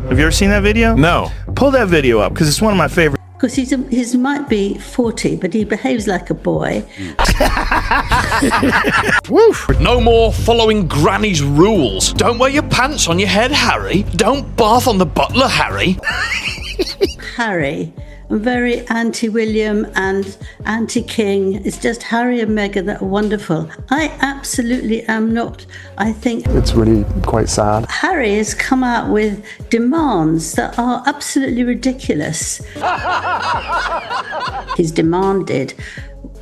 Have you ever seen that video? No. Pull that video up, because it's one of my favorite. Because he might be 40, but he behaves like a boy. Woof. No more following Granny's rules. Don't wear your pants on your head, Harry. Don't bath on the butler, Harry. Harry, very anti-William and anti-King. It's just Harry and Meghan that are wonderful. I absolutely am not. I think it's really quite sad. Harry has come out with demands that are absolutely ridiculous. He's demanded,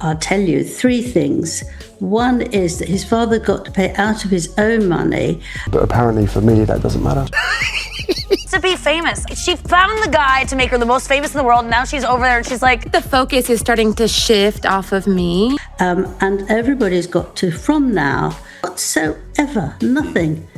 I'll tell you, 3 things. One is that his father got to pay out of his own money. But apparently for me, that doesn't matter. To be famous. She found the guy to make her the most famous in the world. Now she's over there and she's like, the focus is starting to shift off of me. And everybody's got to, from now, whatsoever, nothing.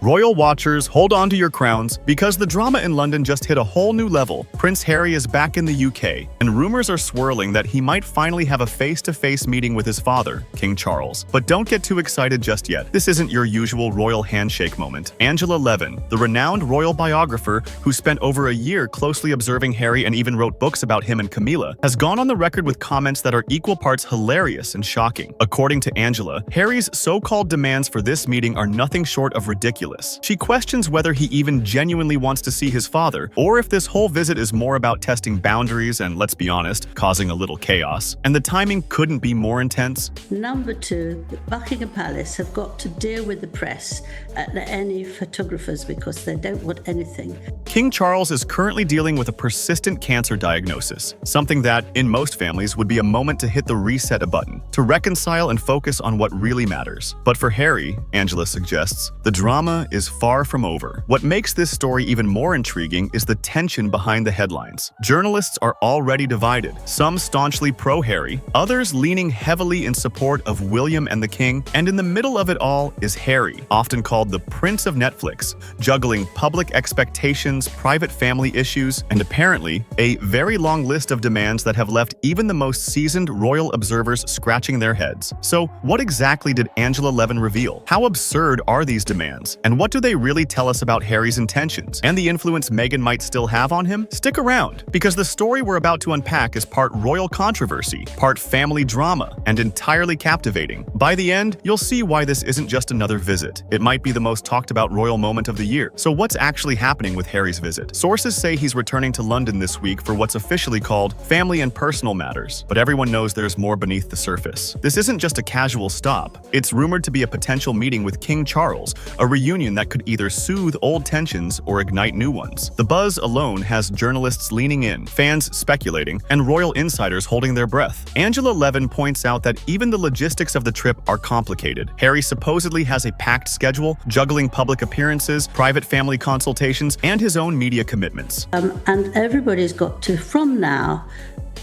Royal watchers, hold on to your crowns, because the drama in London just hit a whole new level. Prince Harry is back in the UK, and rumors are swirling that he might finally have a face-to-face meeting with his father, King Charles. But don't get too excited just yet. This isn't your usual royal handshake moment. Angela Levin, the renowned royal biographer who spent over a year closely observing Harry and even wrote books about him and Camilla, has gone on the record with comments that are equal parts hilarious and shocking. According to Angela, Harry's so-called demands for this meeting are nothing short of ridiculous. She questions whether he even genuinely wants to see his father, or if this whole visit is more about testing boundaries and, let's be honest, causing a little chaos. And the timing couldn't be more intense. Number 2, the Buckingham Palace have got to deal with the press and any photographers because they don't want anything. King Charles is currently dealing with a persistent cancer diagnosis, something that, in most families, would be a moment to hit the reset button, to reconcile and focus on what really matters. But for Harry, Angela suggests, the drama is far from over. What makes this story even more intriguing is the tension behind the headlines. Journalists are already divided, some staunchly pro-Harry, others leaning heavily in support of William and the King, and in the middle of it all is Harry, often called the Prince of Netflix, juggling public expectations, private family issues, and apparently a very long list of demands that have left even the most seasoned royal observers scratching their heads. So, what exactly did Angela Levin reveal? How absurd are these demands? And what do they really tell us about Harry's intentions and the influence Meghan might still have on him? Stick around, because the story we're about to unpack is part royal controversy, part family drama, and entirely captivating. By the end, you'll see why this isn't just another visit. It might be the most talked about royal moment of the year. So what's actually happening with Harry's visit? Sources say he's returning to London this week for what's officially called family and personal matters, but everyone knows there's more beneath the surface. This isn't just a casual stop. It's rumored to be a potential meeting with King Charles, a reunion that could either soothe old tensions or ignite new ones. The buzz alone has journalists leaning in, fans speculating, and royal insiders holding their breath. Angela Levin points out that even the logistics of the trip are complicated. Harry supposedly has a packed schedule, juggling public appearances, private family consultations, and his own media commitments. And everybody's got to, from now,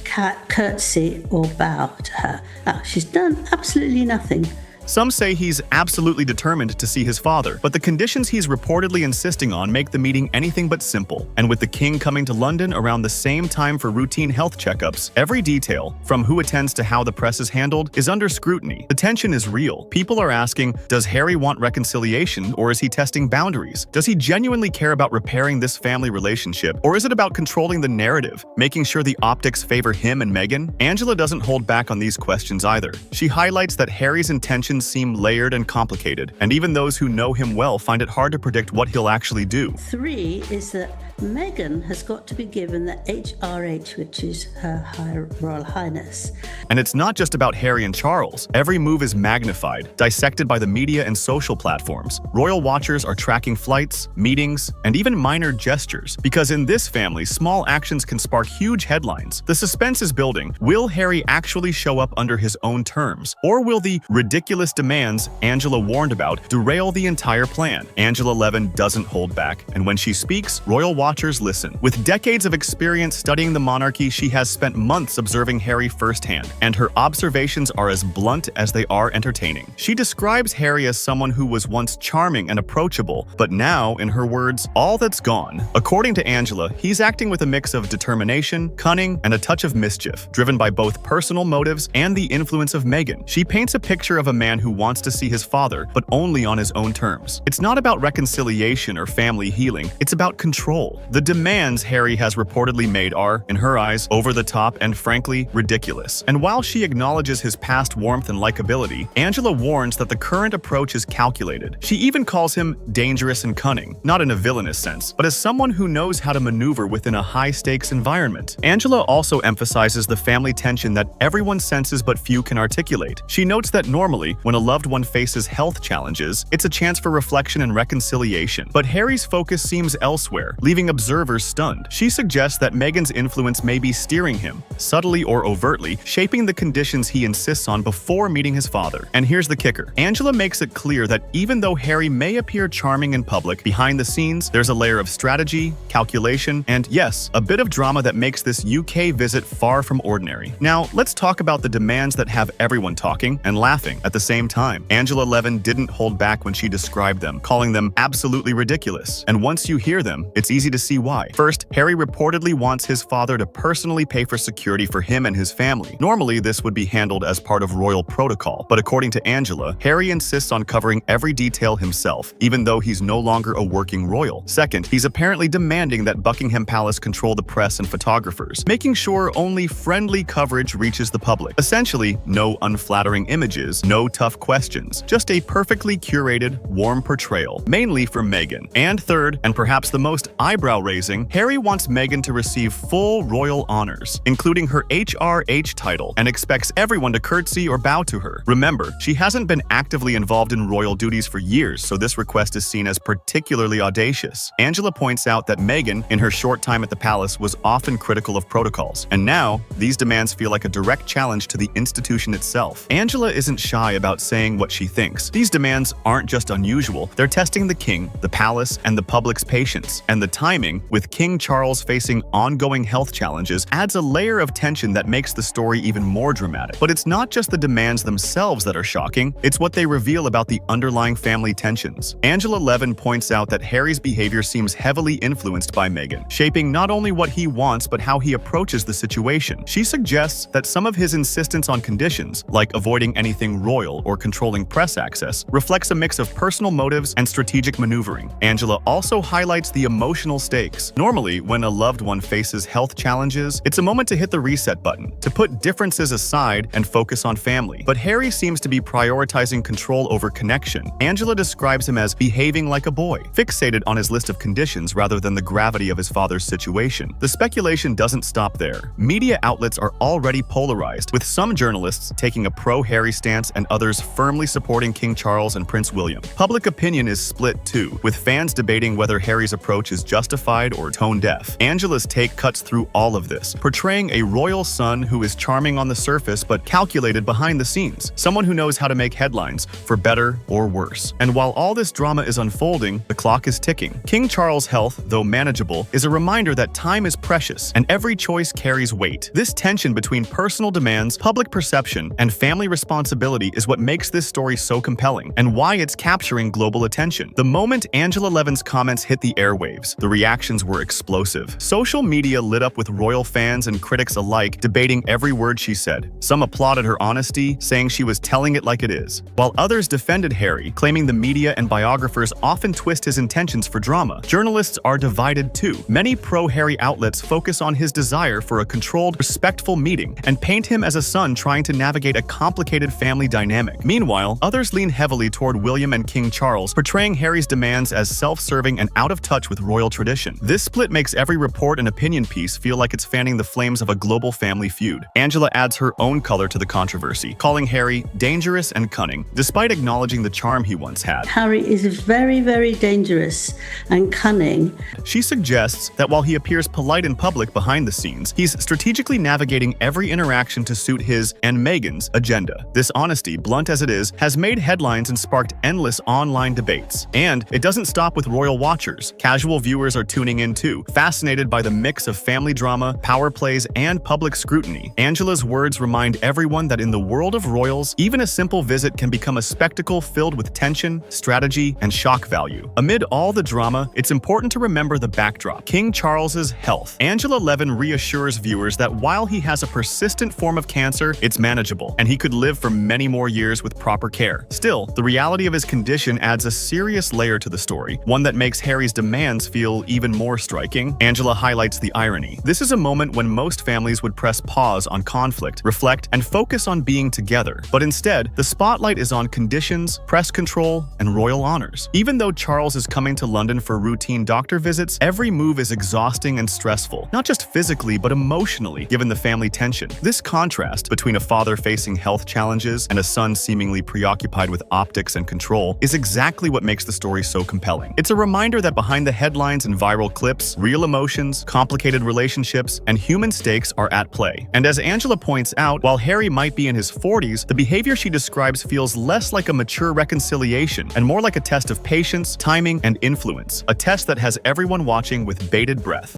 curtsy or bow to her. Now, she's done absolutely nothing. Some say he's absolutely determined to see his father, but the conditions he's reportedly insisting on make the meeting anything but simple. And with the king coming to London around the same time for routine health checkups, every detail, from who attends to how the press is handled, is under scrutiny. The tension is real. People are asking, does Harry want reconciliation, or is he testing boundaries? Does he genuinely care about repairing this family relationship, or is it about controlling the narrative, making sure the optics favor him and Meghan? Angela doesn't hold back on these questions either. She highlights that Harry's intentions seem layered and complicated, and even those who know him well find it hard to predict what he'll actually do. 3 is that Meghan has got to be given the HRH, which is her Royal Highness. And it's not just about Harry and Charles. Every move is magnified, dissected by the media and social platforms. Royal watchers are tracking flights, meetings, and even minor gestures, because in this family, small actions can spark huge headlines. The suspense is building. Will Harry actually show up under his own terms? Or will the ridiculous demands Angela warned about derail the entire plan? Angela Levin doesn't hold back, and when she speaks, royal watchers watchers listen. With decades of experience studying the monarchy, she has spent months observing Harry firsthand, and her observations are as blunt as they are entertaining. She describes Harry as someone who was once charming and approachable, but now, in her words, all that's gone. According to Angela, he's acting with a mix of determination, cunning, and a touch of mischief, driven by both personal motives and the influence of Meghan. She paints a picture of a man who wants to see his father, but only on his own terms. It's not about reconciliation or family healing, it's about control. The demands Harry has reportedly made are, in her eyes, over the top and frankly, ridiculous. And while she acknowledges his past warmth and likability, Angela warns that the current approach is calculated. She even calls him dangerous and cunning, not in a villainous sense, but as someone who knows how to maneuver within a high-stakes environment. Angela also emphasizes the family tension that everyone senses but few can articulate. She notes that normally, when a loved one faces health challenges, it's a chance for reflection and reconciliation. But Harry's focus seems elsewhere, leaving observers stunned. She suggests that Meghan's influence may be steering him, subtly or overtly, shaping the conditions he insists on before meeting his father. And here's the kicker. Angela makes it clear that even though Harry may appear charming in public, behind the scenes, there's a layer of strategy, calculation, and yes, a bit of drama that makes this UK visit far from ordinary. Now, let's talk about the demands that have everyone talking and laughing at the same time. Angela Levin didn't hold back when she described them, calling them absolutely ridiculous. And once you hear them, it's easy to see why. First, Harry reportedly wants his father to personally pay for security for him and his family. Normally, this would be handled as part of royal protocol, but according to Angela, Harry insists on covering every detail himself, even though he's no longer a working royal. Second, he's apparently demanding that Buckingham Palace control the press and photographers, making sure only friendly coverage reaches the public. Essentially, no unflattering images, no tough questions, just a perfectly curated, warm portrayal, mainly for Meghan. And third, and perhaps the most eyebrow-raising, Harry wants Meghan to receive full royal honors, including her HRH title, and expects everyone to curtsy or bow to her. Remember, she hasn't been actively involved in royal duties for years, so this request is seen as particularly audacious. Angela points out that Meghan, in her short time at the palace, was often critical of protocols, and now, these demands feel like a direct challenge to the institution itself. Angela isn't shy about saying what she thinks. These demands aren't just unusual, they're testing the king, the palace, and the public's patience. And the timing, with King Charles facing ongoing health challenges, adds a layer of tension that makes the story even more dramatic. But it's not just the demands themselves that are shocking, it's what they reveal about the underlying family tensions. Angela Levin points out that Harry's behavior seems heavily influenced by Meghan, shaping not only what he wants but how he approaches the situation. She suggests that some of his insistence on conditions, like avoiding anything royal or controlling press access, reflects a mix of personal motives and strategic maneuvering. Angela also highlights the emotional stakes. Normally, when a loved one faces health challenges, it's a moment to hit the reset button, to put differences aside and focus on family. But Harry seems to be prioritizing control over connection. Angela describes him as behaving like a boy, fixated on his list of conditions rather than the gravity of his father's situation. The speculation doesn't stop there. Media outlets are already polarized, with some journalists taking a pro-Harry stance and others firmly supporting King Charles and Prince William. Public opinion is split too, with fans debating whether Harry's approach is justified or tone-deaf. Angela's take cuts through all of this, portraying a royal son who is charming on the surface but calculated behind the scenes, someone who knows how to make headlines, for better or worse. And while all this drama is unfolding, the clock is ticking. King Charles' health, though manageable, is a reminder that time is precious and every choice carries weight. This tension between personal demands, public perception, and family responsibility is what makes this story so compelling and why it's capturing global attention. The moment Angela Levin's comments hit the airwaves, the reactions were explosive. Social media lit up with royal fans and critics alike debating every word she said. Some applauded her honesty, saying she was telling it like it is, while others defended Harry, claiming the media and biographers often twist his intentions for drama. Journalists are divided too. Many pro-Harry outlets focus on his desire for a controlled, respectful meeting and paint him as a son trying to navigate a complicated family dynamic. Meanwhile, others lean heavily toward William and King Charles, portraying Harry's demands as self-serving and out of touch with royal tradition. This split makes every report and opinion piece feel like it's fanning the flames of a global family feud. Angela adds her own color to the controversy, calling Harry dangerous and cunning, despite acknowledging the charm he once had. Harry is very, very dangerous and cunning. She suggests that while he appears polite in public behind the scenes, he's strategically navigating every interaction to suit his and Meghan's agenda. This honesty, blunt as it is, has made headlines and sparked endless online debates. And it doesn't stop with royal watchers. Casual viewers are are tuning in too, fascinated by the mix of family drama, power plays, and public scrutiny. Angela's words remind everyone that in the world of royals, even a simple visit can become a spectacle filled with tension, strategy, and shock value. Amid all the drama, it's important to remember the backdrop: King Charles's health. Angela Levin reassures viewers that while he has a persistent form of cancer, it's manageable, and he could live for many more years with proper care. Still, the reality of his condition adds a serious layer to the story, one that makes Harry's demands feel even more striking. Angela highlights the irony. This is a moment when most families would press pause on conflict, reflect, and focus on being together. But instead, the spotlight is on conditions, press control, and royal honors. Even though Charles is coming to London for routine doctor visits, every move is exhausting and stressful, not just physically but emotionally, given the family tension. This contrast between a father facing health challenges and a son seemingly preoccupied with optics and control is exactly what makes the story so compelling. It's a reminder that behind the headlines and viral clips, real emotions, complicated relationships, and human stakes are at play. And as Angela points out, while Harry might be in his 40s, the behavior she describes feels less like a mature reconciliation and more like a test of patience, timing, and influence, a test that has everyone watching with bated breath.